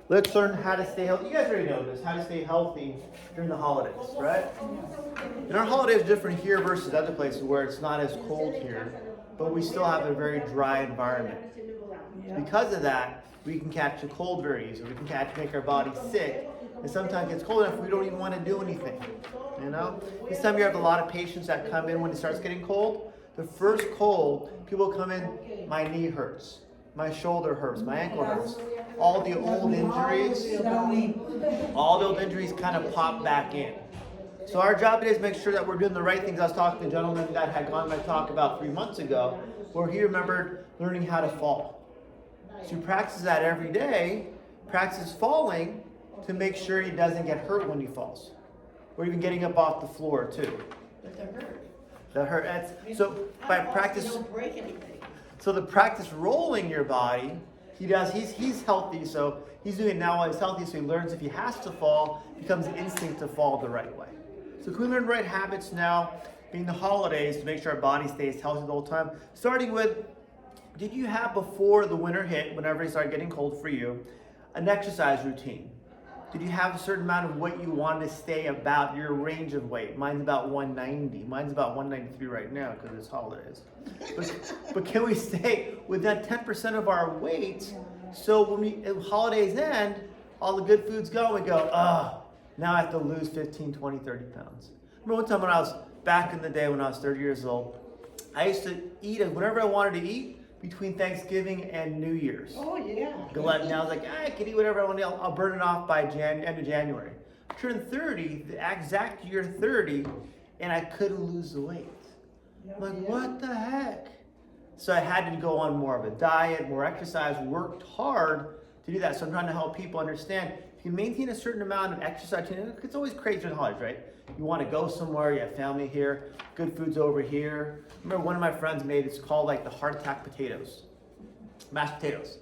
Let's learn how to stay healthy. You guys already know this, how to stay healthy during the holidays, right? And our holiday is different here versus other places where it's not as cold here, but we still have a very dry environment. Because of that, we can catch a cold very easily. We can make our body sick, and sometimes it's cold enough we don't even want to do anything. You know, this time you have a lot of patients that come in when it starts getting cold. The first cold, people come in, my knee hurts, my shoulder hurts, my ankle hurts. All the old injuries kind of pop back in. So our job today is to make sure that we're doing the right things. I was talking to a gentleman that had gone to my talk about 3 months ago, where he remembered learning how to fall. So he practices that every day, practices falling to make sure he doesn't get hurt when he falls. Or even getting up off the floor too. But that hurt. That hurt. So by practice, you don't break anything. So the practice rolling your body, he's healthy, so he's doing it now while he's healthy, so he learns if he has to fall, it becomes an instinct to fall the right way. So can we learn the right habits now, being the holidays, to make sure our body stays healthy the whole time? Starting with, did you have before the winter hit, whenever it started getting cold for you, an exercise routine? Did you have a certain amount of weight you wanted to stay about your range of weight? Mine's about 190. Mine's about 193 right now because it's holidays. But can we stay within 10% of our weight? So when holidays end, all the good food's go, we go, now I have to lose 15, 20, 30 pounds. I remember one time when I was back in the day when I was 30 years old, I used to eat whenever I wanted to eat between Thanksgiving and New Year's. Oh, yeah. Gluttony. I was like, I can eat whatever I want to eat. I'll burn it off by end of January. I turned 30, the exact year 30, and I couldn't lose the weight. I'm like, what the heck? So I had to go on more of a diet, more exercise, worked hard to do that. So I'm trying to help people understand, if you maintain a certain amount of exercise, it's always crazy during the holidays, right? You want to go somewhere, you have family here, good food's over here. I remember one of my friends made, it's called like the heart attack potatoes, mashed potatoes.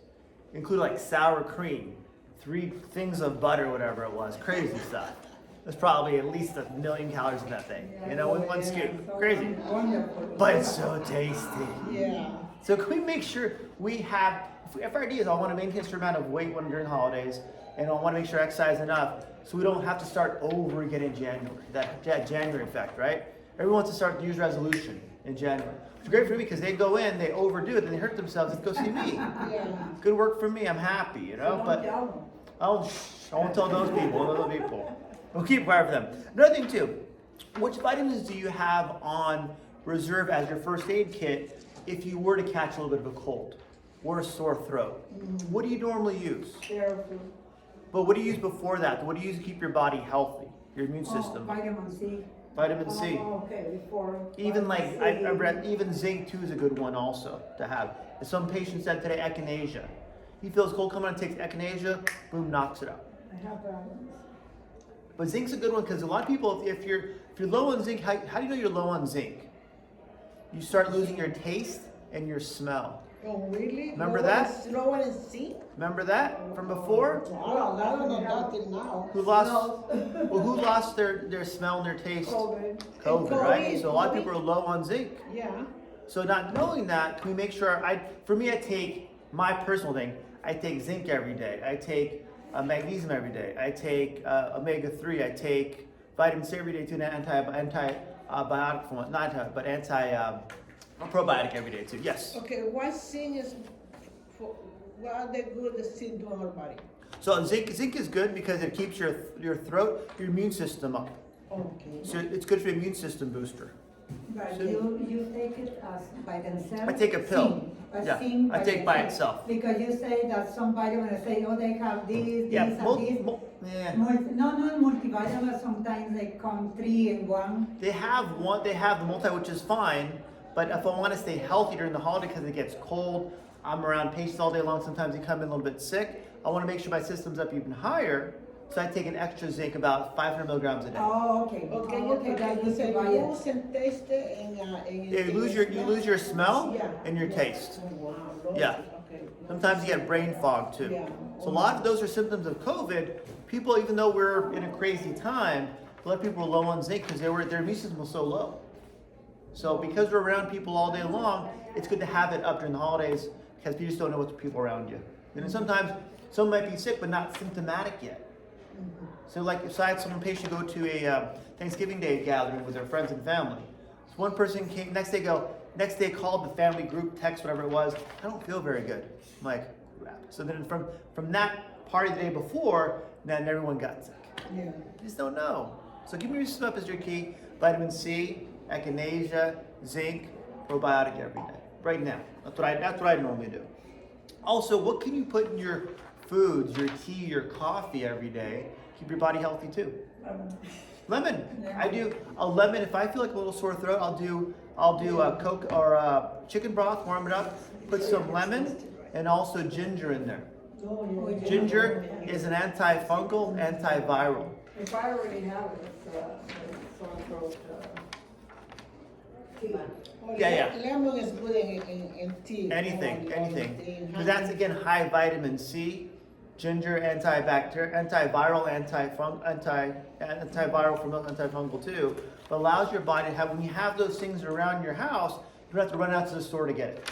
Include like sour cream, 3 things of butter, whatever it was, crazy stuff. There's probably at least 1 million calories in that thing, in one scoop, crazy. But it's so tasty. Yeah. So can we make sure we have, if our idea is I want to maintain a certain amount of weight during the holidays, and I want to make sure I exercise enough, so we don't have to start over again in January, that January effect, right? Everyone wants to start New Year's resolution in January. It's great for me because they go in, they overdo it, and they hurt themselves. Let's go see me. Yeah. Good work for me. I'm happy, you know. But I won't tell those people. We'll keep quiet for them. Another thing too, which vitamins do you have on reserve as your first aid kit if you were to catch a little bit of a cold or a sore throat? What do you normally use? But what do you use before that? What do you use to keep your body healthy, your immune system? Vitamin C. Vitamin C. Okay, before. Even like, I read, even zinc too is a good one also to have. As some patient said today, echinacea. He feels cold coming on, takes echinacea, boom, knocks it out. I have vitamins. But zinc's a good one because a lot of people, if you're low on zinc, how do you know you're low on zinc? You start losing your taste and your smell. Oh, really? Remember that? Low and see? Remember that from before? Well, I don't know nothing now. Who lost their smell and their taste? COVID, right? So a lot of people are low on zinc. Yeah. So not knowing that, can we make sure, for me, I take my personal thing, I take zinc every day. I take magnesium every day. I take omega-3. I take vitamin C every day too, an probiotic every day too. Yes. Okay, what are they good zinc to our body? So zinc is good because it keeps your throat, your immune system up. Okay. So it's good for your immune system booster. But you take it as by themselves? I take a pill. Zinc I take by itself. Because you say that some vitamins say, they have this, Yeah, this, and this. yeah. Multivitamins, sometimes they come 3 in 1. They have the multi, which is fine, but if I want to stay healthy during the holiday because it gets cold, I'm around patients all day long, sometimes they come in a little bit sick, I want to make sure my system's up even higher, so I take an extra zinc, about 500 milligrams a day. Oh, okay. Okay, That you is say the lose and taste and Yeah, you lose your smell and your taste. Wow. Yeah. Okay. Sometimes you get brain fog too. Yeah. So a lot of those are symptoms of COVID. People, even though we're in a crazy time, a lot of people are low on zinc because their immune system was so low. So because we're around people all day long, it's good to have it up during the holidays because you just don't know what's people around you. And then sometimes Some might be sick but not symptomatic yet. So like if I had some patient go to a Thanksgiving Day gathering with their friends and family. So one person came, next day called the family group, text, whatever it was, I don't feel very good. I'm like, crap. So then from that party the day before, then everyone got sick. Yeah. You just don't know. So give me your stuff as your key. Vitamin C, echinacea, zinc, probiotic every day. Right now. That's what I normally do. Also, what can you put in your foods, your tea, your coffee every day? Keep your body healthy too. Lemon. I do a lemon. If I feel like a little sore throat, I'll do a Coke or chicken broth, warm it up, put some lemon and also ginger in there. Ginger is an antifungal, antiviral. If I already have it, it's sore throat, tea. Yeah. Lemon is good in tea. Anything. Because Because that's again high vitamin C. Ginger, antibacterial, antiviral, antiviral from antifungal too. But allows your body to have, when you have those things around your house, you don't have to run out to the store to get it.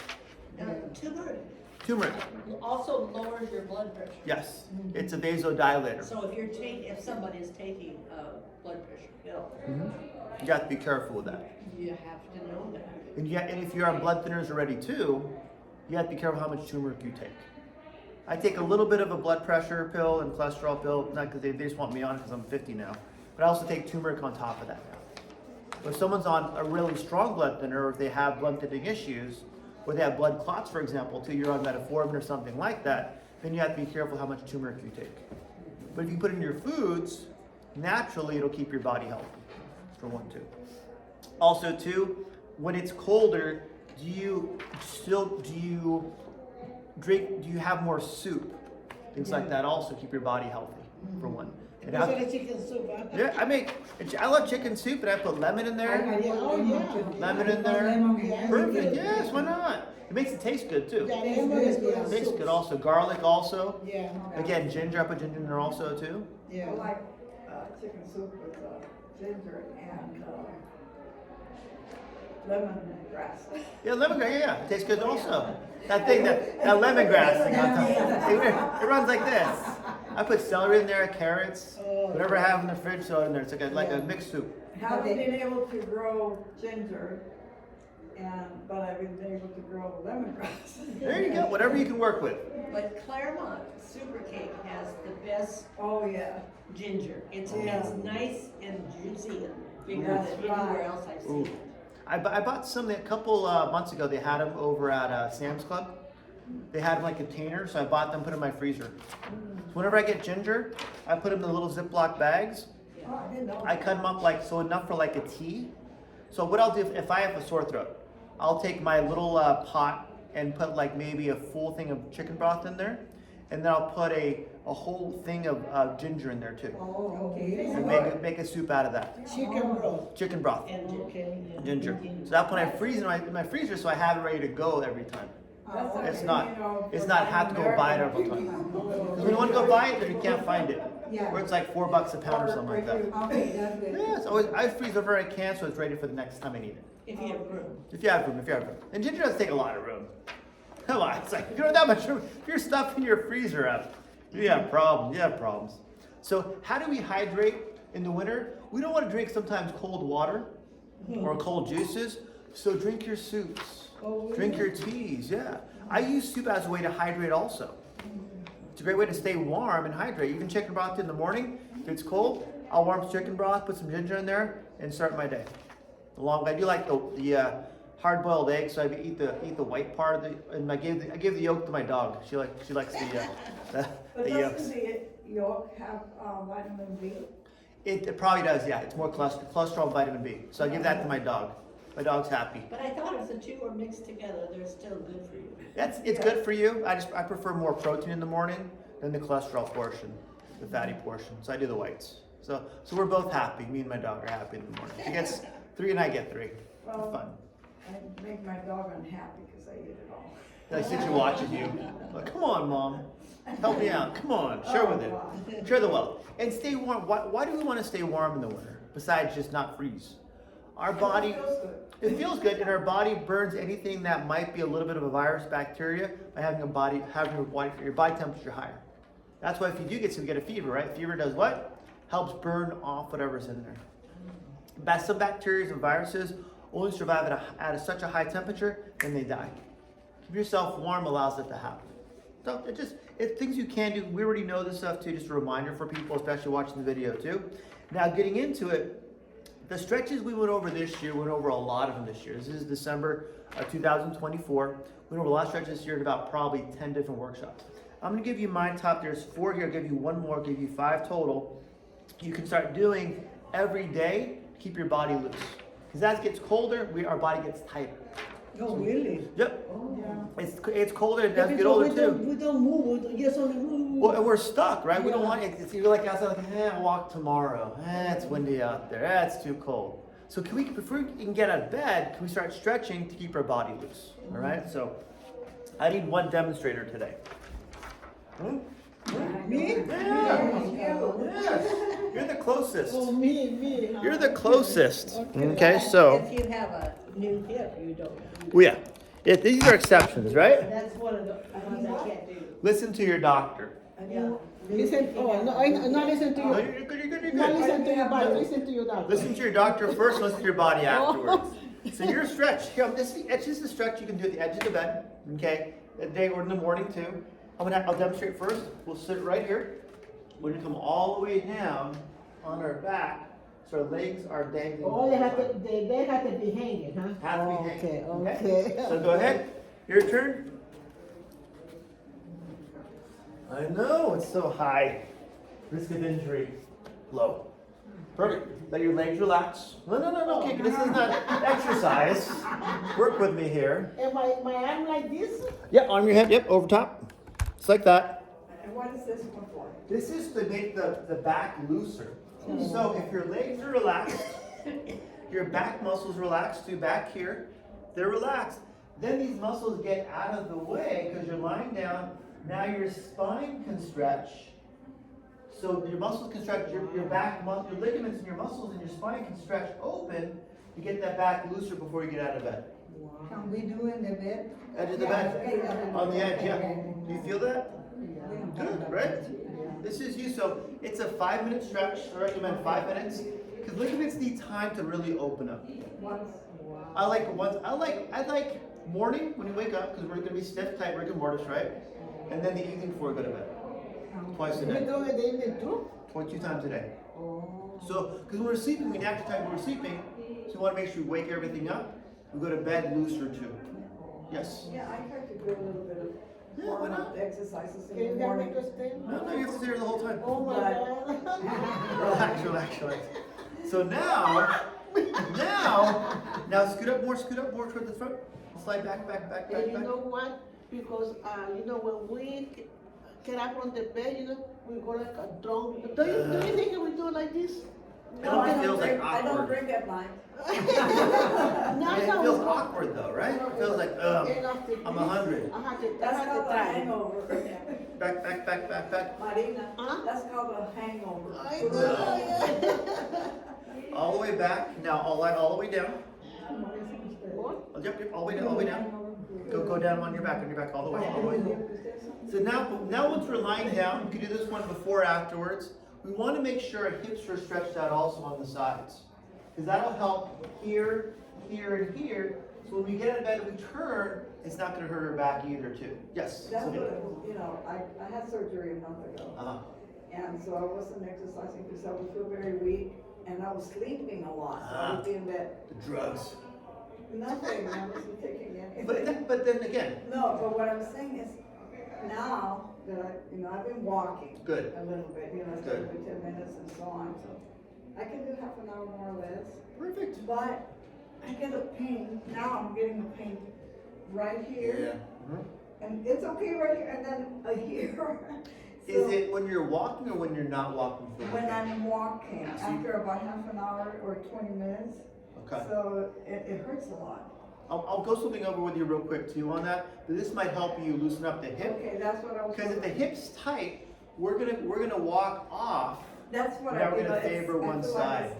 Turmeric. Also lowers your blood pressure. Yes, it's a vasodilator. So if somebody is taking a blood pressure pill, You have to be careful with that. you have to know that. And if you're on blood thinners already too, you have to be careful how much turmeric you take. I take a little bit of a blood pressure pill and cholesterol pill, not because they just want me on it because I'm 50 now, but I also take turmeric on top of that now. But if someone's on a really strong blood thinner, or if they have blood thinning issues, or they have blood clots, for example, too, you're on metformin or something like that, then you have to be careful how much turmeric you take. But if you put it in your foods, naturally it'll keep your body healthy, for one, too. Also, too, when it's colder, do you have more soup? Things like that also keep your body healthy, for one. especially chicken soup. Yeah, I love chicken soup, and I put lemon in there. Lemon in there. Yeah. Perfect, yes, why not? It makes it taste good too. Yeah, lemon is good. It tastes good also. Garlic also. Yeah. Again, ginger, I put ginger in there also too. Yeah. I like chicken soup with ginger and lemongrass. Yeah, lemongrass, yeah, it tastes good also. That lemongrass thing on top. It runs like this. I put celery in there, carrots, whatever I have in the fridge, so in there. It's like a mixed soup. Haven't been able to grow ginger, but I've been able to grow lemongrass. There you go, whatever you can work with. But Claremont Super Cake has the best Oh, yeah. ginger. It's nice and juicy and bigger That's than right. anywhere else I've Ooh. seen it. I bought some a couple months ago. They had them over at Sam's Club. They had them like containers, so I bought them, put them in my freezer. So whenever I get ginger, I put them in the little Ziploc bags. Oh, I didn't know. I cut them up so enough for like a tea. So what I'll do if I have a sore throat, I'll take my little pot and put like maybe a full thing of chicken broth in there, and then I'll put a whole thing of ginger in there too, Oh, okay. and make a soup out of that. Chicken broth. Chicken broth, And ginger. Okay. Yeah. ginger. So that's when I freeze in my freezer, so I have it ready to go every time. That's It's okay, not- you know, it's for not have to go buy it every American time. people. When you want to go buy it, then you can't find it. Yeah. Or it's like $4 a pound or something like that. Okay, that's good. Yeah, it's always, I freeze whatever I can so it's ready for the next time I need it. If you have room. If you have room. And ginger does take a lot of room. Come on, it's like, you don't have that much room. If you're stuffing your freezer up, you have problems. So how do we hydrate in the winter? We don't want to drink sometimes cold water or cold juices, so drink your soups. Drink your teas, yeah. I use soup as a way to hydrate also. It's a great way to stay warm and hydrate. Even chicken broth in the morning, if it's cold, I'll warm some chicken broth, put some ginger in there, and start my day. I do like the hard-boiled eggs, so I eat the white part of and I gave the yolk to my dog. She likes the But yolks. doesn't the yolk have vitamin B? It probably does, yeah. It's more cholesterol and vitamin B. So I give that to my dog. My dog's happy. But I thought if the two are mixed together, they're still good for you. It's good for you. I prefer more protein in the morning than the cholesterol portion, the fatty portion. So I do the whites. So we're both happy. Me and my dog are happy in the morning. She gets 3 and I get 3. It's Well, fun. I make my dog unhappy because I eat it all. Like she watches you. Like, come on, Mom. Help me out. Come on. Share with it. God. Share the wealth. And stay warm. Why do we want to stay warm in the winter? Besides just not freeze. Our body, it feels good, and our body burns anything that might be a little bit of a virus, bacteria, by having your body temperature higher. That's why if you do get sick, you get a fever, right? Fever does what? Helps burn off whatever's in there. Some bacteria and viruses only survive at such a high temperature, then they die. Keep yourself warm allows it to happen. So it's things you can do. We already know this stuff too, just a reminder for people, especially watching the video too. Now getting into it, the stretches we went over this year, we went over a lot of them this year. This is December of 2024. We went over a lot of stretches this year in about probably 10 different workshops. I'm gonna give you my top, there's 4 here, I'll give you 1 more, give you 5 total. You can start doing every day to keep your body loose. Because as it gets colder, our body gets tighter. Oh, really? Yep. Oh, yeah. It's colder and as we get Because older we too. don't move, we just on the roof. Well, and we're stuck, right? We don't Yeah. want it. It's either like outside, like, I'll walk tomorrow. It's windy out there. It's too cold. So can we, before we can get out of bed, can we start stretching to keep our body loose? All right. So I need 1 demonstrator today. Me? Yes. You're the closest. Oh, me. Huh? You're the closest. Okay. Okay. So, If you have a new hip, you don't. well, yeah. These are exceptions, right? That's one of the ones I can't do. Listen to your doctor. Yeah. Listen, not listen to No, you. you're good. You're good. You're Not good. listen to your body, listen to your doctor. Listen to your doctor first, listen to your body afterwards. So your stretch, here, this is the stretch you can do at the edge of the bed, okay? At day or in the morning too. I'll demonstrate first. We'll sit right here. We're gonna come all the way down on our back, so our legs are dangling. Oh, they have to be hanging, huh? Have to be Oh, hanging, okay. So go ahead, your turn. I know, it's so high. Risk of injury, low. Perfect. Let your legs relax. No, okay, this is not exercise. Work with me here. And my arm like this? Yep, arm your head, yep, over top. Just like that. And what is this one for? This is to make the back looser. So if your legs are relaxed, your back muscles relaxed too back here, they're relaxed. Then these muscles get out of the way because you're lying down. Now your spine can stretch. So your muscles can stretch, your back, your ligaments and your muscles and your spine can stretch open to get that back looser before you get out of bed. Can we do in the bed? Edge of the bed. On the edge, yeah. Do you feel that? Good, right? This is you. So it's a 5-minute stretch. I recommend 5 minutes because ligaments need time to really open up. I like morning when you wake up because we're going to be stiff, tight, rigor mortis, right? And then the evening before we go to bed. Twice a We day. do it in the too? 2 times a day. Oh. So, because when we're sleeping, we natural time when we're sleeping, so we want to make sure we wake everything up. We go to bed looser too. Yes. Yeah, I try to do a little bit of Yeah, why not? warm-up exercises in Can the you morning. make us stay? No, you have to stay here the whole time. Oh my God. Relax. So now scoot up more toward the front. Slide back. And you know what? Because when we get up from the bed, we go like a drunk. Do you think we do like this? It almost feels like I don't awkward. drink at night. It feels awkward though, right? It feels like, I'm 100. I have to That's called a try. hangover. Back. Marina, Huh? that's called a hangover. I know. All the way back. Now all the way down. What? Yep, all the way down. Go down on your back all the way. So now once we're lying down, we can do this one before afterwards. We want to make sure our hips are stretched out also on the sides. Because that'll help here, and here. So when we get out of bed and we turn, it's not going to hurt our back either too. Yes? That's Sylvia? what, I had surgery a month ago. Uh-huh. And so I wasn't exercising because I would feel very weak and I was sleeping a lot. So I would be in bed. The drugs. Nothing, I wasn't taking anything. But then again, No, but what I'm saying is now that I've been walking Good. a little bit, Good. for 10 minutes and so on. So I can do half an hour more or less. perfect. But I get a pain. Now I'm getting a pain right here. And it's okay right here and then here. Is it when you're walking or when you're not walking? When I'm walking, So after about half an hour or 20 minutes. Okay. So it hurts a lot. I'll go something over with you real quick too on that. But this might help you loosen up the hip. Okay, that's what I was. Because if the hip's tight, we're gonna walk off. That's what Now I we're feel. gonna favor one side.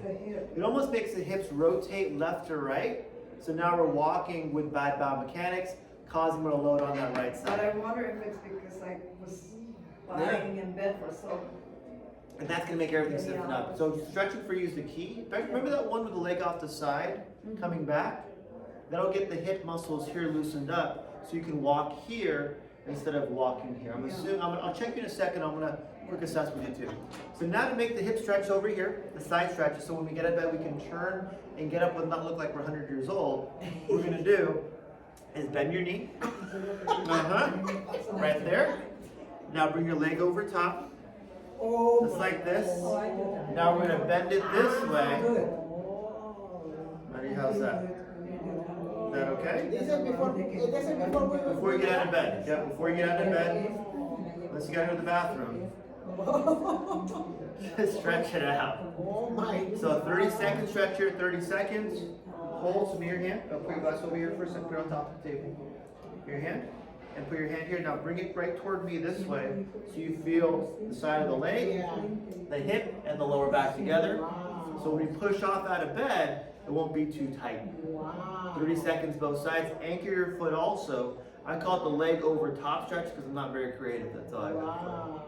It almost makes the hips rotate left to right. So now we're walking with bad biomechanics, causing more load on that right But I side. wonder if it's because I was lying in bed for so. And that's gonna make everything stiffen up. So stretching for you is the key. Remember that one with the leg off the side, coming back? That'll get the hip muscles here loosened up, so you can walk here instead of walking here. I'll check you in a second. I'm gonna quick assess with you too. So now to make the hip stretch over here, the side stretch, so when we get out of bed, we can turn and get up and not look like we're 100 years old. What we're gonna do is bend your knee. Right there. Now bring your leg over top. Just like this. Now we're gonna bend it this way. Ready? How's that? Is that okay? This is before you get out of bed. Yeah, before you get out of bed. Unless you gotta go to the bathroom. Just stretch it out. Oh my. So 30-second stretch here, 30 seconds. Hold some of your hand. I'll put your glass over here for a second. Put it on top of the table. Your hand. And put your hand here. Now bring it right toward me this way. So you feel the side of the leg, the hip, and the lower back together. So when you push off out of bed, it won't be too tight. 30 seconds both sides. Anchor your foot also. I call it the leg over top stretch because I'm not very creative. That's all I got.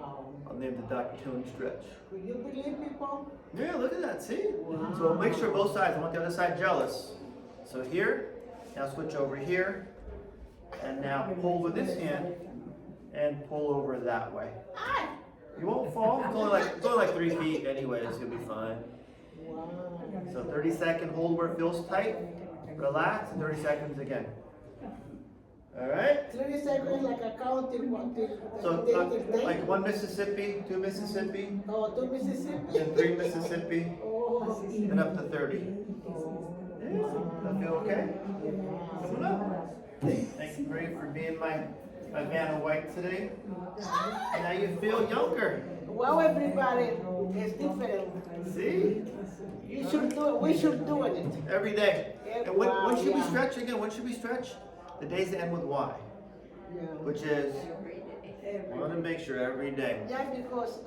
I'll name the Dr. Tone stretch. Will you believe people? Yeah, look at that. See? So make sure both sides. I want the other side jealous. So here. Now switch over here. And now pull with this hand and pull over that way. You won't fall. It's only like 3 feet anyways. You'll be fine. So 30-second hold where it feels tight. Relax. 30 seconds again. All right. 30 seconds like a counting one. So like 1 Mississippi, 2 Mississippi, Oh, 2 Mississippi. and 3 Mississippi, Oh, and up to 30. Yeah. That feel okay? Coming up. Thank you, Ray, for being my Vanna White today. And now you feel younger. well, everybody is different. See? You should do it. We should do it. Every day. And when should we Yeah. stretch again? When should we stretch? The days that end with Y, Yeah. which is, I want to make sure every day. Yeah, because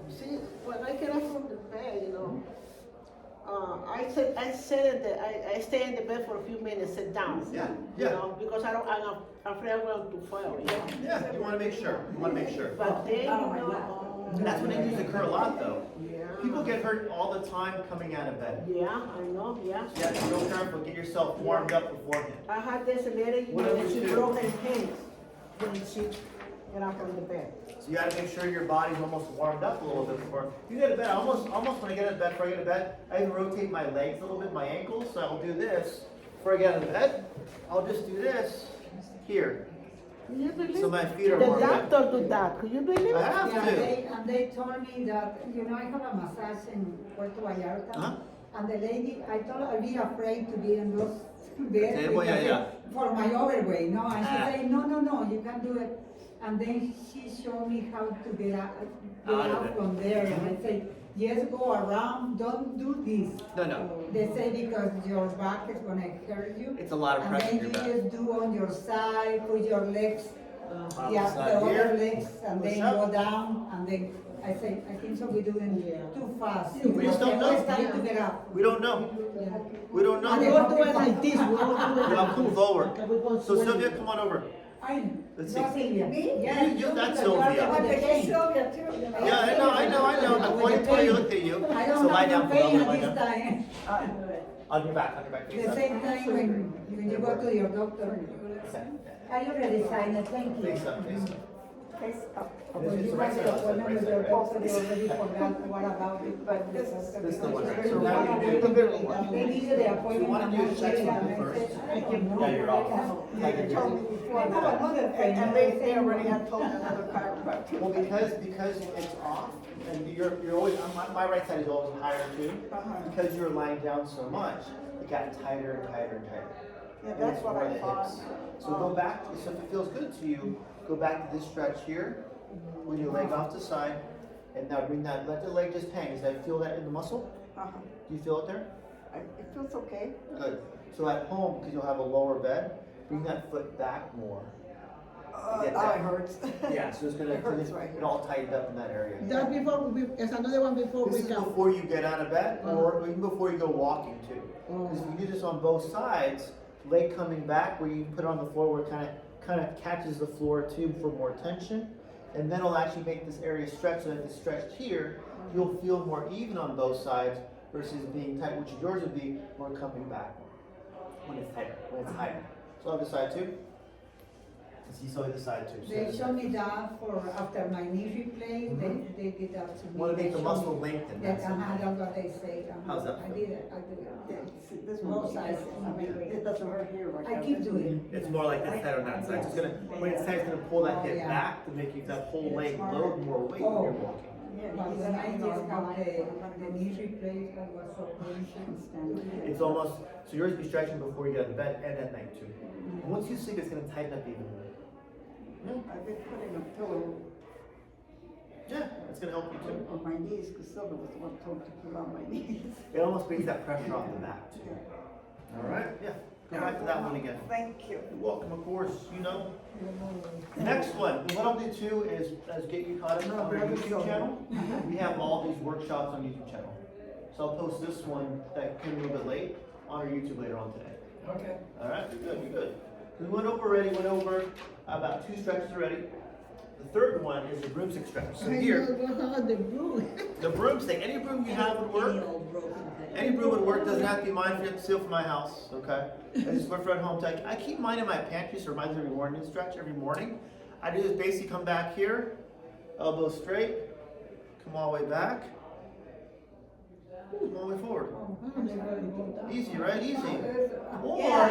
see, when I get up from the bed, I stay in the bed for a few minutes, sit down. Yeah, You yeah. know, because I'm afraid I'm going to fail. Yeah, you want to make sure. You want to make sure. But then, And that's when they use the curl a lot, though. yeah. People get hurt all the time coming out of bed. Yeah, I know. Yeah. Yeah, so real careful. Get yourself warmed up beforehand. I had this lady, What do she we do? broke her hands when she get up from the bed. So you got to make sure your body's almost warmed up a little bit before you get to bed. Almost when I get out of bed, before I get to bed, I even rotate my legs a little bit, my ankles. So I'll do this before I get out of bed. I'll just do this here. Can you believe So my feet are the warmed up. doctor do that? Could you believe I it? have Yeah, to. and they told me that, I have a massage in Puerto Vallarta. Uh-huh. And the lady, I told her I'd be afraid to be in those beds. Table, yeah, because yeah. For my overweight, no? And she Ah. said, no, you can do it. And then she showed me how to get Out of out it. from there. And I said, just go around, don't do this. No. They say because your back is gonna hurt you. It's a lot of pressure And in then your you back. just do on your side, put your legs On yeah, side the here. other legs, and Push then up. go down, and then I say, I think so we're doing too fast. We just don't know. It's time to get up. We don't know. Yeah. We don't And know. we'll do it like this. We will do it Yeah, like come this. forward. And we're going So to Sylvia, come on over. Let's see. Sylvia. You- that's Sylvia. Sylvia too. Yeah, I know. I'm pointing to you, looked at you. I So don't lie have down, to pay you lie this down. time. On your back. Face The up. same time when you go to your doctor. I already signed it, thank you. Face up. When you have the appointment with your doctor, you already forgot what about it, but This is the one, right? So So now you do. they give you the appointment. wanna do and check I something said, first? I can Yeah, you're off. They told me before. I have another thing. And they already have told another chiropractor. Well, because it's off, and you're always, my right side is always higher too. Because you're lying down so much, it got tighter and tighter and tighter. Yeah, And that's it's what more I the thought. hips. So go back, so if it feels good to you, go back to this stretch here, with your leg off the side, and now bring that, let the leg just hang. Does that feel that in the muscle? Uh-huh. Do you feel it there? It feels okay. Good. So at home, because you'll have a lower bed, bring that foot back more. Get Now that. it hurts. Yeah, so it's gonna, It hurts right it here. all tightened up in that area. That before it's another one before This we is come. before you get out of bed, or even before you go walking too. Because if you do this on both sides, leg coming back, where you put it on the floor where it kind of catches the floor too for more tension. and then it'll actually make this area stretch, so that it's stretched here, you'll feel more even on both sides versus being tight, which yours would be more coming back when it's tighter, when it's higher. So other side too. You saw the side too. They showed me that for after my knee replaced, they did that to me. Want to make They the showed muscle me lengthen. that, that's what they say. How's that I feel? did it, I did it. Yeah, this Both one, sides. it doesn't hurt here like that. I keep doing it. It's more like this side on that side. So it's gonna, when it's tight, it's gonna pull that hip Yeah. back to make you that whole leg load more weight when you're walking. But when I just got the knee replaced, I was so painful. It's almost, so yours be stretching before you get out of bed and at night too. And once you sleep, it's gonna tighten up even more. I've been putting a pillow Yeah, it's gonna help you too. on my knees, because Silver was the one told to put on my knees. It almost brings that pressure off the back too. All right, yeah. Go back to that one again. Thank you. You're welcome, of course, you know. Next one, and what I'll do too is get you caught up on our YouTube channel. We have all these workshops on YouTube channel. So I'll post this one that came a little bit late on our YouTube later on today. Okay. All right, you're good. We went over about 2 stretches already. The third one is the broomstick stretch. So here, The broom. the broomstick, any broom you have would work. Any old broken thing. Any broom would work, doesn't have to be mine, if you have to steal from my house, okay? I just work for at home. I keep mine in my pantry, so it reminds me of every morning stretch every morning. I do is basically come back here, elbow straight, come all the way back, come all the way forward. Easy, right? Easy. Or,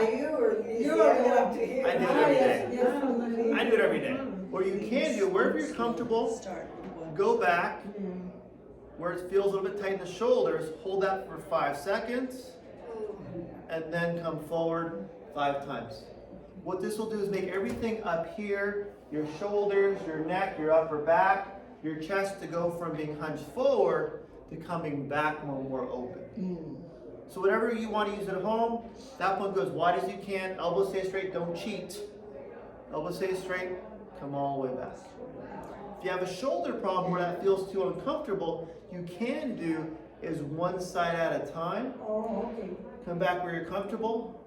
You're up to here. I do it every day. I do it every day. Or you can do, wherever you're comfortable, Start with one. go back, where it feels a little bit tight in the shoulders, hold that for 5 seconds, and then come forward 5 times. What this will do is make everything up here, your shoulders, your neck, your upper back, your chest to go from being hunched forward to coming back more open. So whatever you want to use at home, that one goes wide as you can, elbows stay straight, don't cheat. Elbows stay straight, come all the way back. If you have a shoulder problem where that feels too uncomfortable, you can do is one side at a time. Oh, okay. Come back where you're comfortable,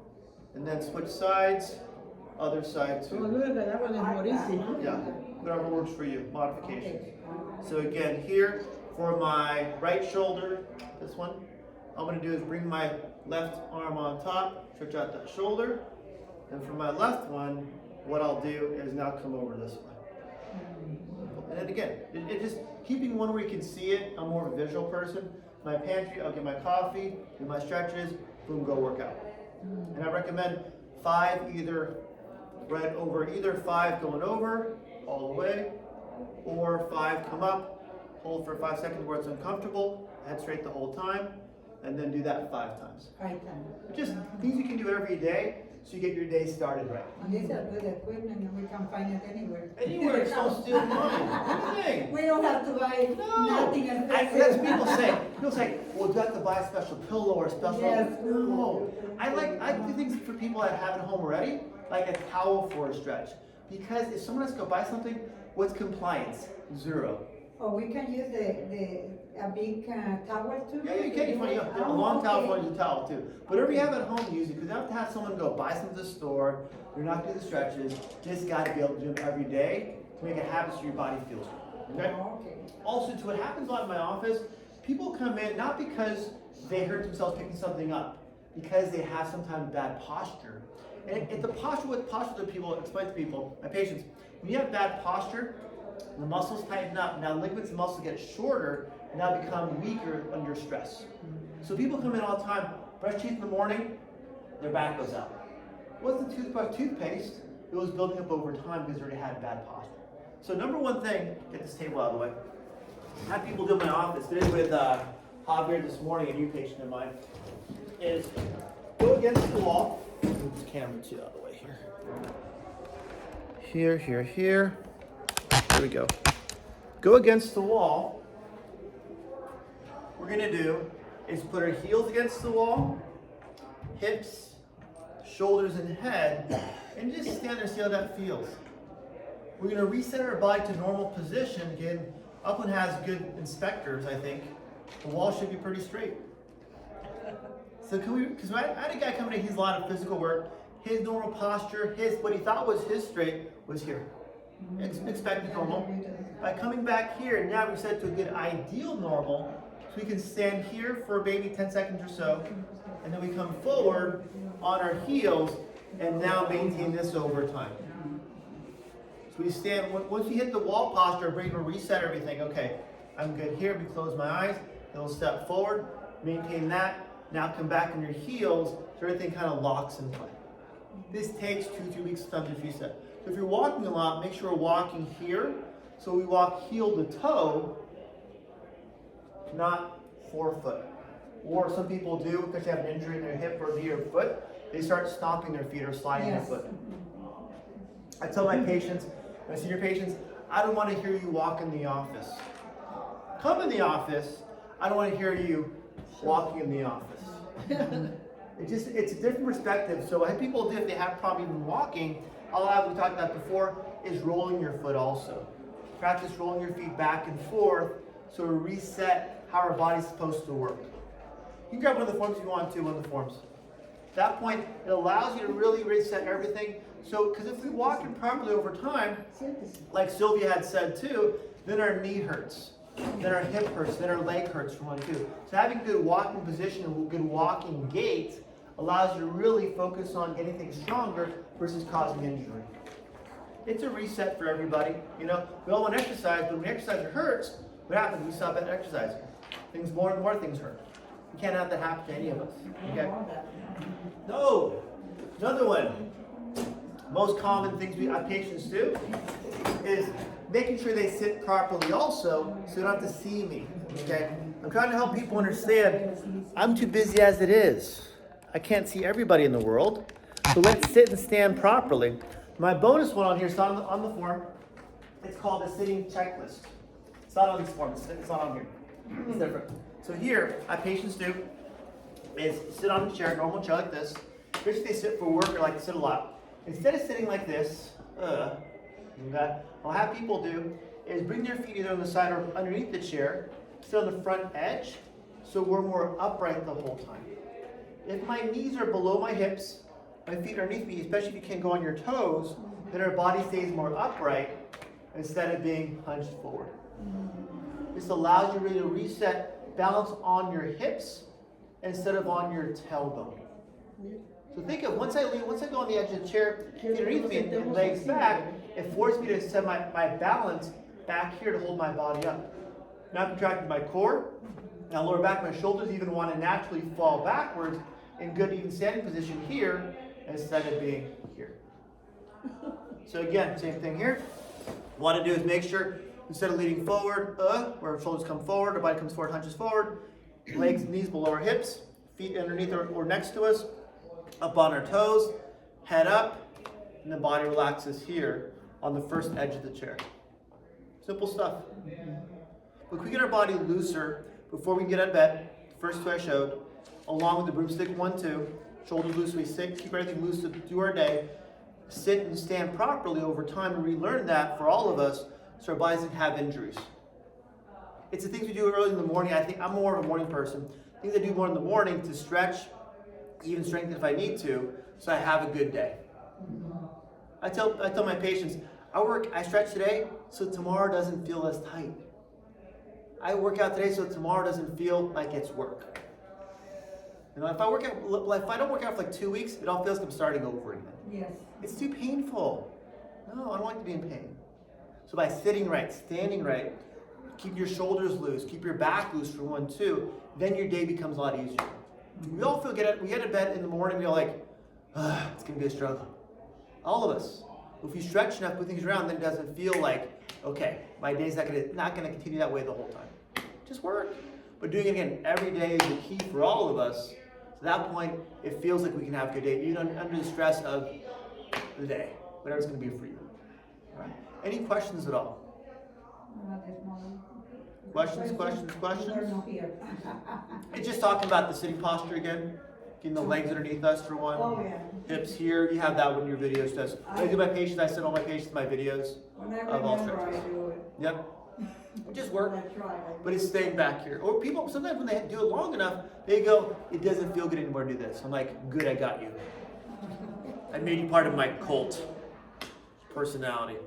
and then switch sides, other side Oh, too. look, that one is more easy, huh? Yeah, whatever works for you, modifications. So again, here for my right shoulder, this one, all I'm gonna do is bring my left arm on top, stretch out that shoulder, and for my left one, what I'll do is now come over this way. And then again, it just keeping one where you can see it. I'm more of a visual person. My pantry, I'll get my coffee, do my stretches, boom, go work out. And I recommend 5 either right over, either 5 going over all the way, or 5 come up, hold for 5 seconds where it's uncomfortable, head straight the whole time, and then do that 5 times. 5 times. Just things you can do every day so you get your day started right. And these are good equipment and we can find it anywhere. Anywhere, it's don't steal mine. Anything. We don't have to buy nothing That's people say. People say, well, do I have to buy a special pillow or a special? Yes. No. I do things for people that have it home already, like a towel for a stretch. Because if someone has to go buy something, what's compliance? 0. Oh, we can use a big towel too? Yeah, you can. You find a long towel for your towel too. Whatever you have at home, use it. Because you don't have to have someone go buy some at the store. You're not doing the stretches. You just got to be able to do them every day to make a habit so your body feels good. Okay? Oh, okay. Also, to what happens a lot in my office, people come in not because they hurt themselves picking something up, because they have sometimes bad posture. And if the posture, what posture do people explain to people, my patients, when you have bad posture, the muscles tighten up. Now ligaments and muscles get shorter and now become weaker under stress. So people come in all the time, brush teeth in the morning, their back goes out. What's the toothpaste? It was building up over time because they already had bad posture. So number one thing, get this table out of the way. I have people do in my office, did it with Javier this morning, a new patient of mine, is go against the wall. Move this camera too out of the way here. Here. There we go. Go against the wall. What we're gonna do is put our heels against the wall, hips, shoulders, and head, and just stand there, see how that feels. We're gonna reset our body to normal position. Again, Upland has good inspectors, I think. The wall should be pretty straight. So can we, because I had a guy coming in, he's a lot of physical work. His normal posture, what he thought was his straight was here. expected normal. By coming back here, now we set to a good ideal normal. So we can stand here for maybe 10 seconds or so, and then we come forward on our heels, and now maintain this over time. So we stand, once we hit the wall posture, we're able to reset everything. Okay, I'm good here, we close my eyes, then we'll step forward, maintain that, now come back on your heels, so everything kind of locks in place. This takes 2-3 weeks to reset. So if you're walking a lot, make sure we're walking here. So we walk heel to toe, not forefoot. Or some people do, because they have an injury in their hip or knee or foot, they start stomping their feet or sliding their foot. I tell my patients, my senior patients, I don't want to hear you walk in the office. Come in the office, I don't want to hear you walking in the office. It's a different perspective. So what people do if they have a problem even walking, all we talked about before, is rolling your foot also. Practice rolling your feet back and forth so we reset how our body's supposed to work. You can grab one of the forms if you want to, one of the forms. At that point, it allows you to really reset everything. So, because if we walk improperly over time, like Sylvia had said too, then our knee hurts, then our hip hurts, then our leg hurts from one too. So having good walking position and good walking gait allows you to really focus on getting things stronger versus causing injury. It's a reset for everybody. You know, we all want to exercise, but when the exercise hurts, what happens? We stop exercising. Things more and more things hurt. We can't have that happen to any of us. Okay? No. Another one. Most common things our patients do is making sure they sit properly also, so you don't have to see me. Okay? I'm trying to help people understand I'm too busy as it is. I can't see everybody in the world. So let's sit and stand properly. My bonus one on here is not on the form. It's called a sitting checklist. It's not on this form. It's not on here. It's different. So here, my patients do is sit on a chair, normal chair like this. Especially if they sit for work or like to sit a lot. Instead of sitting like this, what I'll have people do is bring their feet either on the side or underneath the chair, sit on the front edge, so we're more upright the whole time. If my knees are below my hips, my feet are underneath me, especially if you can't go on your toes, then our body stays more upright instead of being hunched forward. This allows you really to reset balance on your hips instead of on your tailbone. So think of, once I go on the edge of the chair, feet underneath me and legs back, it forces me to set my balance back here to hold my body up. Now I'm contracting my core, now lower back, my shoulders even want to naturally fall backwards in good even standing position here instead of being here. So again, same thing here. What to do is make sure instead of leaning forward, where our shoulders come forward, our body comes forward, hunches forward, legs, knees below our hips, feet underneath or next to us, up on our toes, head up, and the body relaxes here on the first edge of the chair. Simple stuff. But if we get our body looser before we get out of bed, the first two I showed, along with the broomstick 1, 2, shoulders loose, we sit, keep everything loose to do our day, sit and stand properly over time, and relearn that for all of us so our bodies can have injuries. It's the things we do early in the morning. I think I'm more of a morning person. Things I do more in the morning to stretch, even strengthen if I need to, so I have a good day. I tell my patients, I stretch today so tomorrow doesn't feel as tight. I work out today so tomorrow doesn't feel like it's work. You know, if I don't work out for like 2 weeks, it all feels like I'm starting over again. Yes. It's too painful. No, I don't like to be in pain. So by sitting right, standing right, keep your shoulders loose, keep your back loose for 1, 2, then your day becomes a lot easier. We all we get out of bed in the morning, we're like, it's gonna be a struggle. All of us. If you stretch enough, put things around, then it doesn't feel like, okay, my day's not gonna continue that way the whole time. Just work. But doing it again every day is the key for all of us. So at that point, it feels like we can have a good day, even under the stress of the day, whatever it's gonna be for you. All right. Any questions at all? Questions? It's just talking about the sitting posture again. Getting the legs underneath us for one. Oh, yeah. Hips here. You have that one in your videos. When I do my patients, I send all my patients my videos of all stretches. Yep. Just work. But it's staying back here. Or people, sometimes when they do it long enough, they go, it doesn't feel good anymore to do this. I'm like, good, I got you. I made you part of my cult personality.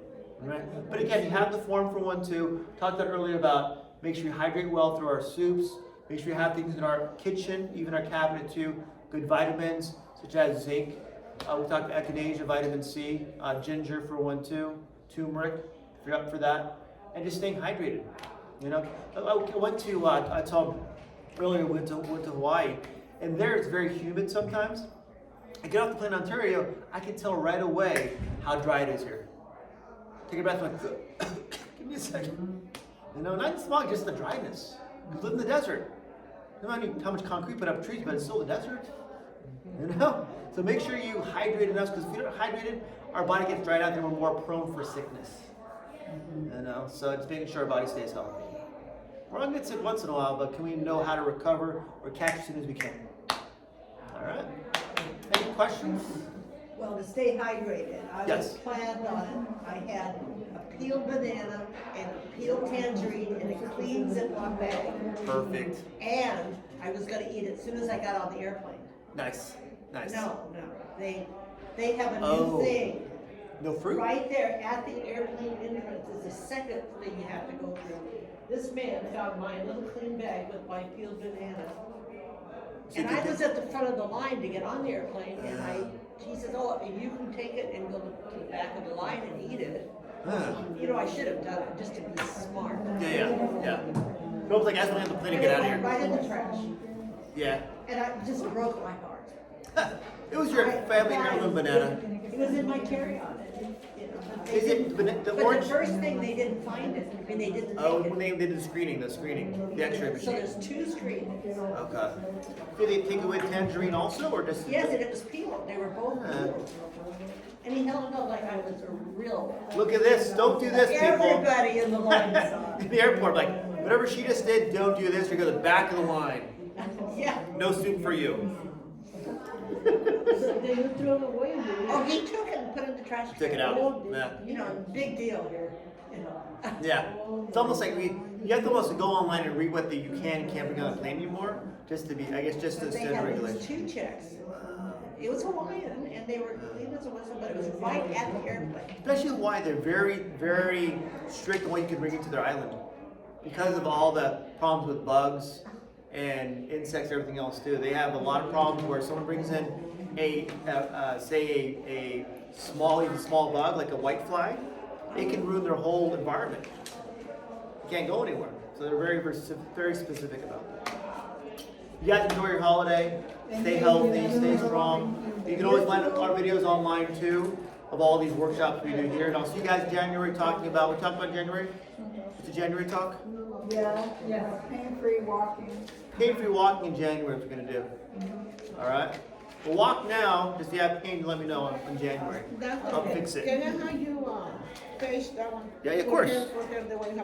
Right? But again, you have the form for 1-2. Talked about earlier about make sure you hydrate well through our soups. Make sure you have things in our kitchen, even our cabinet too. Good vitamins such as zinc. We talked about echinacea, vitamin C, ginger for 1-2, turmeric if you're up for that, and just staying hydrated. You know, I went to I told earlier went to Hawaii, and there it's very humid sometimes. I get off the plane in Ontario, I can tell right away how dry it is here. Take a breath, like, give me a second. You know, not smog, just the dryness. You live in the desert. No matter how much concrete put up trees, but it's still the desert. You know? So make sure you hydrate enough, because if you're not hydrated, our body gets dried out and we're more prone for sickness. You know, so it's making sure our body stays healthy. We're gonna get sick once in a while, but can we know how to recover or catch as soon as we can? All right. Any questions? Well, to stay hydrated, I Yes. was planned on it. I had a peeled banana and a peeled tangerine in a clean Ziploc bag. Perfect. And I was gonna eat it as soon as I got on the airplane. Nice. Nice. No, they have a Oh. new thing. No fruit? Right there at the airplane entrance is the second thing you have to go through. This man found my little clean bag with my peeled banana. So And did I they- was at the front of the line to get on the airplane, and he says, oh, you can take it and go to the back of the line and eat it. You know, I should have done it just to be smart. Yeah. But I was like, as we on the plane to And get it out of went here. right in the trash. Yeah. And I just broke my heart. It was your family heirloom banana. It was in my carry-on. You know, but they Is it didn't- the But orange? the first thing, they didn't find it. I mean, they didn't Oh, make when it. they did the screening, the X-ray So machine. there's two screens. Okay. Did they take away tangerine also, or just? Yes, and it was peeled. They were both Ah. peeled. And he held it up like I was a real. Look at this. Don't do this, people. Everybody in the line saw it. In the airport, like, whatever she just did, don't do this. You go to the back of the line. Yeah. No soup for you. So then you throw it away. and you- Oh, he took it and put it in the trash. Took it out. Yeah. You know, big deal here, you know. Yeah. It's almost like you have to almost go online and read what you can and can't bring on a plane anymore, just to be, I guess, just But as they standard had these regulation. 2 checks. It was Hawaiian, and they were clean as a whistle, but it was right at the airplane. Especially why they're very, very strict on what you can bring into their island. Because of all the problems with bugs and insects, everything else too. They have a lot of problems where someone brings in say a small, even small bug like a whitefly, it can ruin their whole environment. You can't go anywhere. So they're very, very specific about that. You guys enjoy your holiday. Stay healthy, stay strong. You can always find our videos online too of all these workshops we do here. And I'll see you guys in January talking about, we talked about January? It's a January talk? Yeah, pain-free walking. Pain-free walking in January is what we're gonna do. All right? We'll walk now. If you have pain, let me know in January. That's I'll okay. fix it. Can I have you face that one? Yeah, of course. For her the way you have